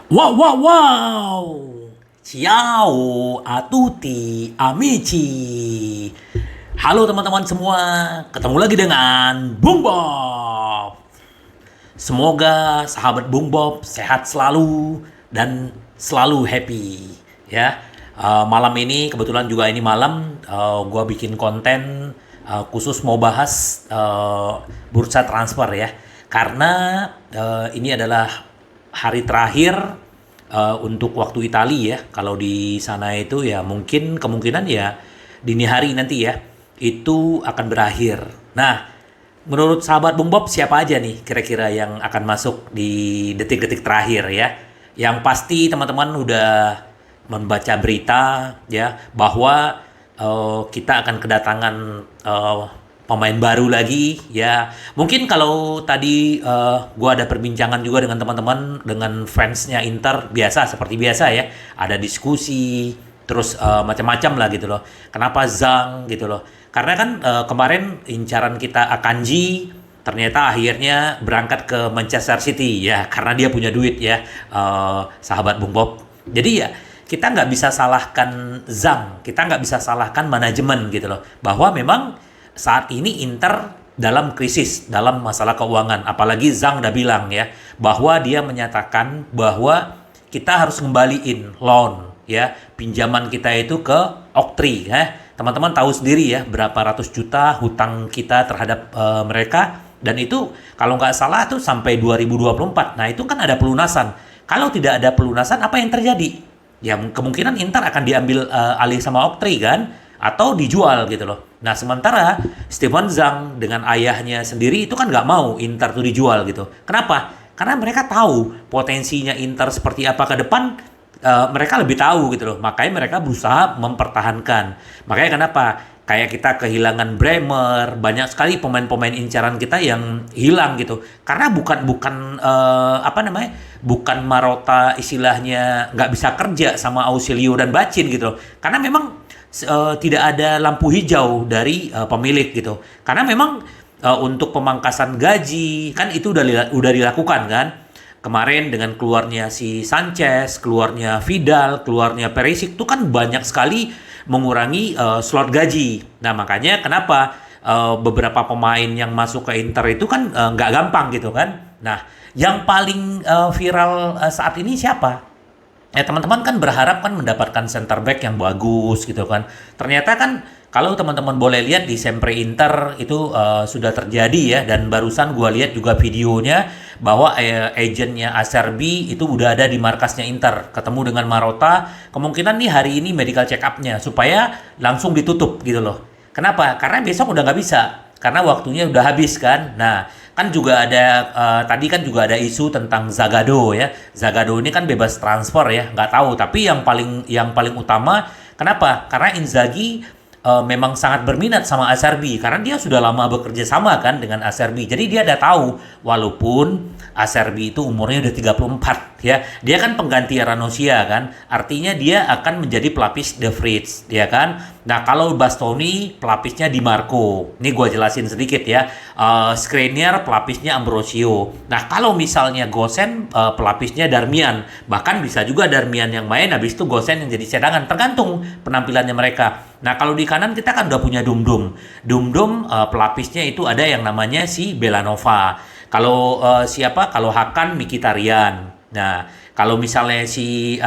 Wow, wow, wow. Ciao a tutti amici. Halo teman-teman semua, ketemu lagi dengan Bung Bob. Semoga sahabat Bung Bob sehat selalu dan selalu happy ya. Malam ini kebetulan juga ini malam gua bikin konten khusus mau bahas bursa transfer ya. Karena ini adalah hari terakhir untuk waktu Itali ya. Kalau di sana itu ya mungkin kemungkinan ya dini hari nanti ya itu akan berakhir. Nah, menurut sahabat Bung Bob siapa aja nih kira-kira yang akan masuk di detik-detik terakhir ya? Yang pasti teman-teman udah membaca berita ya bahwa kita akan kedatangan eh, pemain baru lagi ya. Mungkin kalau tadi gua ada perbincangan juga dengan teman-teman dengan fansnya Inter biasa seperti biasa ya. Ada diskusi terus macam-macam lah gitu loh. Kenapa Zhang gitu loh? Karena kan kemarin incaran kita Akanji ternyata akhirnya berangkat ke Manchester City ya karena dia punya duit ya sahabat Bung Bob. Jadi ya kita nggak bisa salahkan Zhang, kita nggak bisa salahkan manajemen gitu loh. Bahwa memang saat ini Inter dalam krisis, dalam masalah keuangan. Apalagi Zhang udah bilang ya bahwa dia menyatakan bahwa kita harus ngembaliin loan ya pinjaman kita itu ke Oktri ya. Teman-teman tahu sendiri ya berapa ratus juta hutang kita terhadap mereka dan itu kalau nggak salah tuh sampai 2024. Nah itu kan ada pelunasan. Kalau tidak ada pelunasan apa yang terjadi? Ya kemungkinan Inter akan diambil alih sama Oktri kan atau dijual gitu loh. Nah sementara Stefan Zhang dengan ayahnya sendiri itu kan nggak mau Inter tuh dijual gitu. Kenapa? Karena mereka tahu potensinya Inter seperti apa ke depan. Mereka lebih tahu gitu loh. Makanya mereka berusaha mempertahankan. Makanya kenapa? Kayak kita kehilangan Bremer, banyak sekali pemain-pemain incaran kita yang hilang gitu. Karena bukan bukan apa namanya? Bukan Marotta istilahnya nggak bisa kerja sama Ausilio dan Bacin gitu loh. Karena memang tidak ada lampu hijau dari pemilik gitu. Karena memang untuk pemangkasan gaji kan itu udah dilakukan kan. Kemarin dengan keluarnya si Sanchez, keluarnya Vidal, keluarnya Perisic itu kan banyak sekali mengurangi slot gaji. Nah makanya kenapa beberapa pemain yang masuk ke Inter itu kan nggak gampang gitu kan. Nah yang paling viral saat ini siapa? Ya teman-teman kan berharap kan mendapatkan center back yang bagus gitu kan. Ternyata kan kalau teman-teman boleh lihat di Sempre Inter itu sudah terjadi ya dan barusan gua lihat juga videonya bahwa agennya Acerbi itu udah ada di markasnya Inter ketemu dengan Marotta kemungkinan nih hari ini medical check up-nya supaya langsung ditutup gitu loh. Kenapa? Karena besok udah nggak bisa karena waktunya udah habis kan. Nah kan juga ada tadi kan juga ada isu tentang Zagadou ya. Zagadou ini kan bebas transfer ya, nggak tahu. Tapi yang paling utama kenapa? Karena Inzaghi memang sangat berminat sama Acerbi karena dia sudah lama bekerja sama kan dengan Acerbi. Jadi dia udah tahu walaupun Acerbi itu umurnya udah 34 ya. Dia kan pengganti Ranocchia kan. Artinya dia akan menjadi pelapis De Vrij ya kan. Nah, kalau Bastoni pelapisnya Di Marco. Ini gue jelasin sedikit ya. Skriniar pelapisnya Ambrosio. Nah, kalau misalnya Gosen pelapisnya Darmian. Bahkan bisa juga Darmian yang main habis itu Gosen yang jadi cadangan. Tergantung penampilannya mereka. Nah, kalau di kanan kita kan udah punya Dumdum. Dumdum pelapisnya itu ada yang namanya si Belanova. Kalau siapa? Kalau Hakan Mkhitaryan. Nah, kalau misalnya si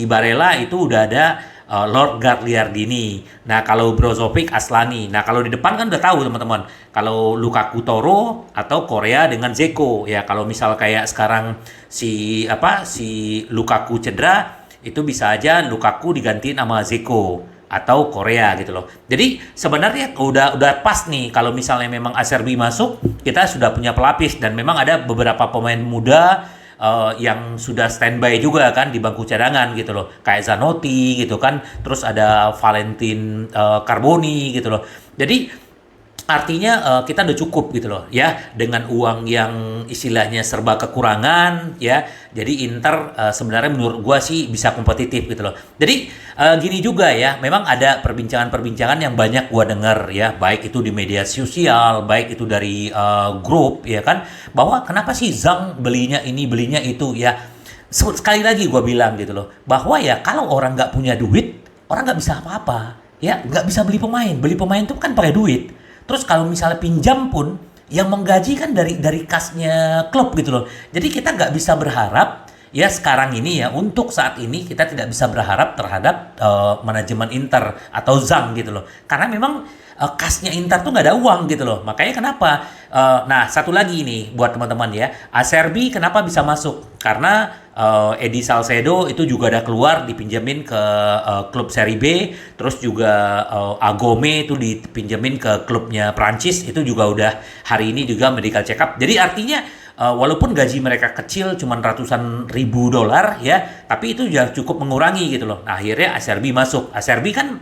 Barella itu udah ada Lord Gagliardini. Nah, kalau Brozovic Aslani. Nah, kalau di depan kan udah tahu teman-teman. Kalau Lukaku Toro atau Korea dengan Zeko. Ya, kalau misal kayak sekarang si Lukaku cedera, itu bisa aja Lukaku digantiin sama Zeko atau Korea gitu loh. Jadi sebenarnya udah pas nih kalau misalnya memang Acerbi masuk, kita sudah punya pelapis dan memang ada beberapa pemain muda yang sudah standby juga kan di bangku cadangan gitu loh. Kayak Zanotti gitu kan, terus ada Valentin Carboni gitu loh. Jadi artinya kita udah cukup gitu loh ya dengan uang yang istilahnya serba kekurangan ya. Jadi Inter sebenarnya menurut gua sih bisa kompetitif gitu loh. Jadi gini juga ya, memang ada perbincangan-perbincangan yang banyak gua denger ya, baik itu di media sosial, baik itu dari grup ya kan, bahwa kenapa sih Zhang belinya ini belinya itu ya. sekali lagi gue bilang gitu loh, bahwa ya kalau orang nggak punya duit, orang nggak bisa apa-apa, ya nggak bisa beli pemain tuh kan pakai duit. Terus kalau misalnya pinjam pun, yang menggaji kan dari kasnya klub gitu loh. Jadi kita nggak bisa berharap ya sekarang ini ya, untuk saat ini kita tidak bisa berharap terhadap manajemen Inter atau Zhang gitu loh, karena memang kasnya Inter tuh nggak ada uang gitu loh. Makanya kenapa nah satu lagi nih buat teman-teman ya, Acerbi kenapa bisa masuk, karena Edi Salcedo itu juga ada keluar dipinjemin ke klub Serie B, terus juga Agome itu dipinjemin ke klubnya Prancis, itu juga udah hari ini juga medical check up. Jadi artinya walaupun gaji mereka kecil cuman ratusan ribu dolar ya, tapi itu sudah cukup mengurangi gitu loh. Nah, akhirnya Acerbi masuk. Acerbi kan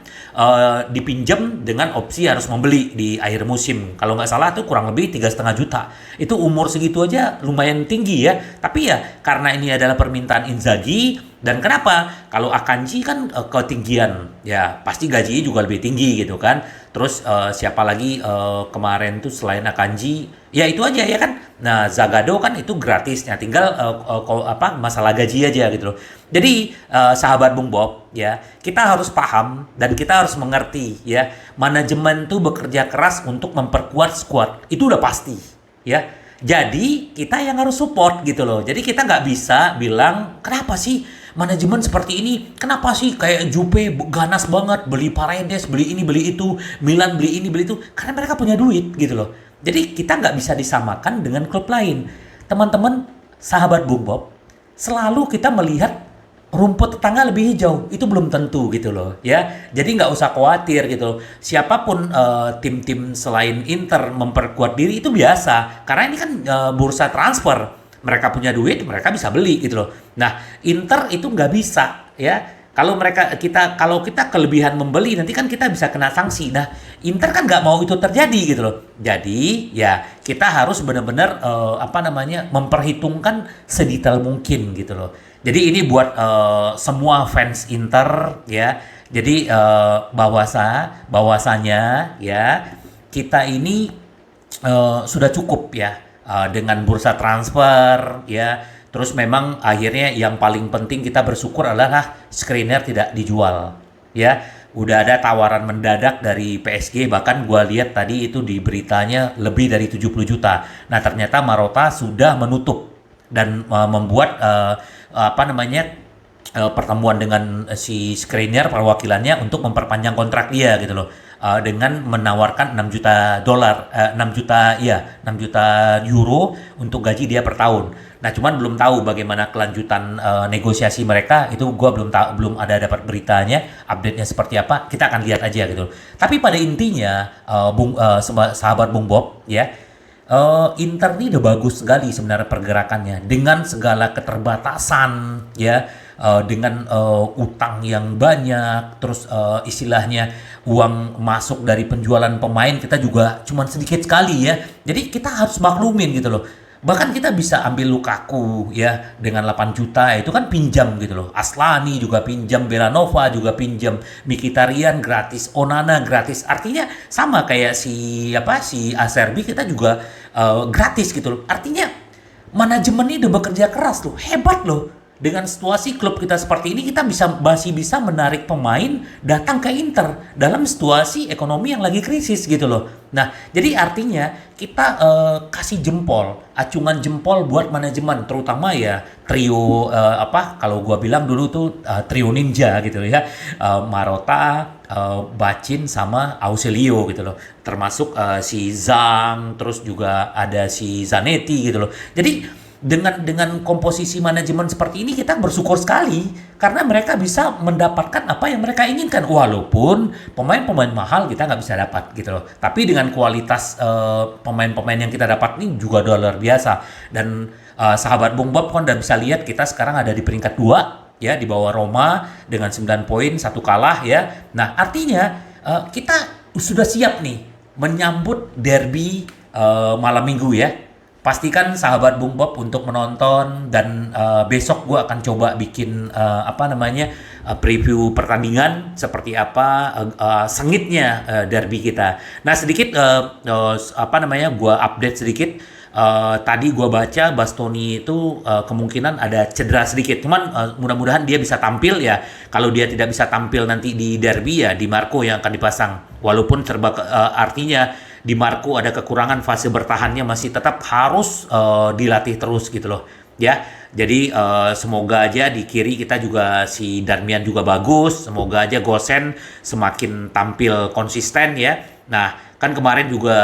dipinjam dengan opsi harus membeli di akhir musim. Kalau nggak salah tuh kurang lebih 3,5 juta. Itu umur segitu aja lumayan tinggi ya. Tapi ya karena ini adalah permintaan Inzaghi, dan kenapa? Kalau Akanji kan ketinggian, ya pasti gajinya juga lebih tinggi gitu kan. Terus siapa lagi kemarin tuh selain Akanji, ya itu aja ya kan. Nah Zagado kan itu gratisnya, tinggal masalah gaji aja gitu loh. Jadi sahabat Bung Bob ya, kita harus paham dan kita harus mengerti ya, manajemen tuh bekerja keras untuk memperkuat squad, itu udah pasti ya. Jadi kita yang harus support gitu loh. Jadi kita nggak bisa bilang kenapa sih manajemen seperti ini, kenapa sih kayak Jupe ganas banget beli Paredes, beli ini beli itu, Milan beli ini beli itu, karena mereka punya duit gitu loh. Jadi kita nggak bisa disamakan dengan klub lain. Teman-teman sahabat Bung Bob, selalu kita melihat rumput tetangga lebih hijau, itu belum tentu gitu loh ya. Jadi nggak usah khawatir gitu. Siapapun tim-tim selain Inter memperkuat diri itu biasa, karena ini kan bursa transfer, mereka punya duit, mereka bisa beli gitu loh. Nah Inter itu nggak bisa ya. Kalau kita kelebihan membeli, nanti kan kita bisa kena sanksi. Nah Inter kan nggak mau itu terjadi gitu loh. Jadi ya kita harus benar-benar memperhitungkan sedetail mungkin gitu loh. Jadi ini buat semua fans Inter ya. Jadi bahwasanya ya kita ini sudah cukup ya dengan bursa transfer ya. Terus memang akhirnya yang paling penting kita bersyukur adalah Skriniar tidak dijual ya. Udah ada tawaran mendadak dari PSG, bahkan gua lihat tadi itu di beritanya lebih dari 70 juta. Nah ternyata Marotta sudah menutup dan membuat pertemuan dengan si Skriniar perwakilannya untuk memperpanjang kontrak dia gitu loh, dengan menawarkan 6 juta dolar, 6 juta ya 6 juta euro untuk gaji dia per tahun. Nah cuman belum tahu bagaimana kelanjutan negosiasi mereka, itu gua belum ada dapat beritanya, update-nya seperti apa, kita akan lihat aja gitu. Tapi pada intinya sahabat Bung Bob ya, Inter ini udah bagus sekali sebenarnya pergerakannya, dengan segala keterbatasan ya, dengan utang yang banyak, terus istilahnya uang masuk dari penjualan pemain kita juga cuman sedikit sekali ya. Jadi kita harus maklumin gitu loh. Bahkan kita bisa ambil Lukaku ya dengan 8 juta, itu kan pinjam gitu loh. Aslani juga pinjam, Belanova juga pinjam, Mkhitaryan gratis, Onana gratis. Artinya sama kayak si Acerbi, kita juga gratis gitu loh. Artinya manajemen ini udah bekerja keras loh, hebat loh. Dengan situasi klub kita seperti ini, kita masih bisa menarik pemain datang ke Inter dalam situasi ekonomi yang lagi krisis gitu loh. Nah, jadi artinya kita kasih jempol, acungan jempol buat manajemen, terutama ya trio kalau gua bilang dulu tuh trio ninja gitu ya, Marotta, Bacin sama Ausilio gitu loh. Termasuk si Zhang, terus juga ada si Zanetti gitu loh. Jadi dengan komposisi manajemen seperti ini kita bersyukur sekali, karena mereka bisa mendapatkan apa yang mereka inginkan, walaupun pemain-pemain mahal kita nggak bisa dapat gitu loh. Tapi dengan kualitas pemain-pemain yang kita dapat ini juga luar biasa. Dan sahabat Bung Bob kan udah bisa lihat kita sekarang ada di peringkat 2 ya, di bawah Roma dengan 9 poin, 1 kalah ya. Nah artinya kita sudah siap nih menyambut derby malam minggu ya. Pastikan sahabat Bung Bob untuk menonton, dan besok gue akan coba bikin preview pertandingan seperti apa sengitnya derby kita. Nah sedikit gue update sedikit, tadi gua baca Bastoni itu kemungkinan ada cedera sedikit. Cuman mudah-mudahan dia bisa tampil ya. Kalau dia tidak bisa tampil nanti di derby ya Di Marco yang akan dipasang. Walaupun artinya Di Marco ada kekurangan fase bertahannya masih tetap harus dilatih terus gitu loh. Ya, jadi semoga aja di kiri kita juga si Darmian juga bagus. Semoga aja Gosen semakin tampil konsisten ya. Nah, kan kemarin juga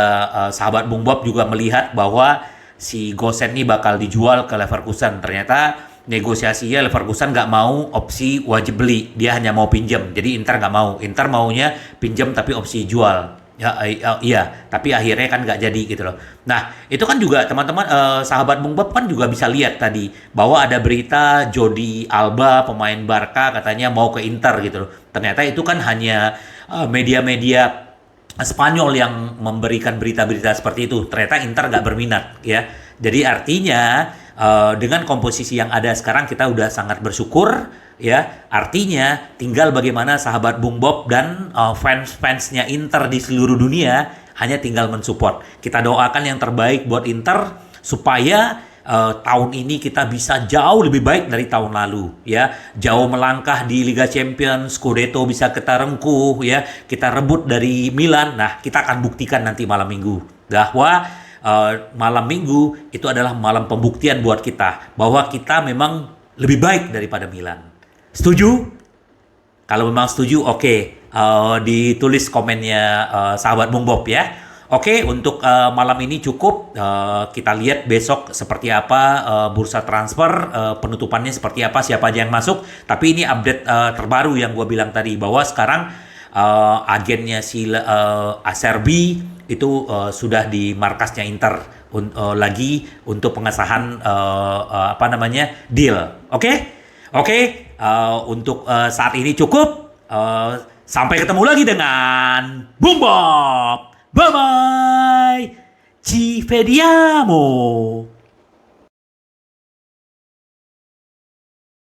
sahabat Bung Bob juga melihat bahwa si Gosen ini bakal dijual ke Leverkusen. Ternyata negosiasinya Leverkusen nggak mau opsi wajib beli. Dia hanya mau pinjam. Jadi Inter nggak mau. Inter maunya pinjam tapi opsi jual. Ya, iya, tapi akhirnya kan nggak jadi gitu loh. Nah, itu kan juga teman-teman sahabat Bung Bob kan juga bisa lihat tadi bahwa ada berita Jordi Alba pemain Barca katanya mau ke Inter gitu loh. Ternyata itu kan hanya media-media Spanyol yang memberikan berita-berita seperti itu. Ternyata Inter nggak berminat ya. Jadi artinya dengan komposisi yang ada sekarang kita udah sangat bersyukur ya. Artinya tinggal bagaimana sahabat Bung Bob dan fans-fansnya Inter di seluruh dunia hanya tinggal mensupport. Kita doakan yang terbaik buat Inter supaya tahun ini kita bisa jauh lebih baik dari tahun lalu ya, jauh melangkah di Liga Champions, Scudetto bisa kita rengkuh ya, kita rebut dari Milan. Nah, kita akan buktikan nanti malam minggu bahwa malam minggu itu adalah malam pembuktian buat kita bahwa kita memang lebih baik daripada Milan. Setuju? Kalau memang setuju, oke. Ditulis komennya sahabat Bung Bob ya. Oke, untuk malam ini cukup. Kita lihat besok seperti apa bursa transfer, penutupannya seperti apa, siapa aja yang masuk. Tapi ini update terbaru yang gue bilang tadi, bahwa sekarang agennya si Acerbi itu sudah di markasnya Inter lagi untuk pengesahan deal. Oke, untuk saat ini cukup. Sampai ketemu lagi dengan Bung Bob. Bye bye. Ci vediamo.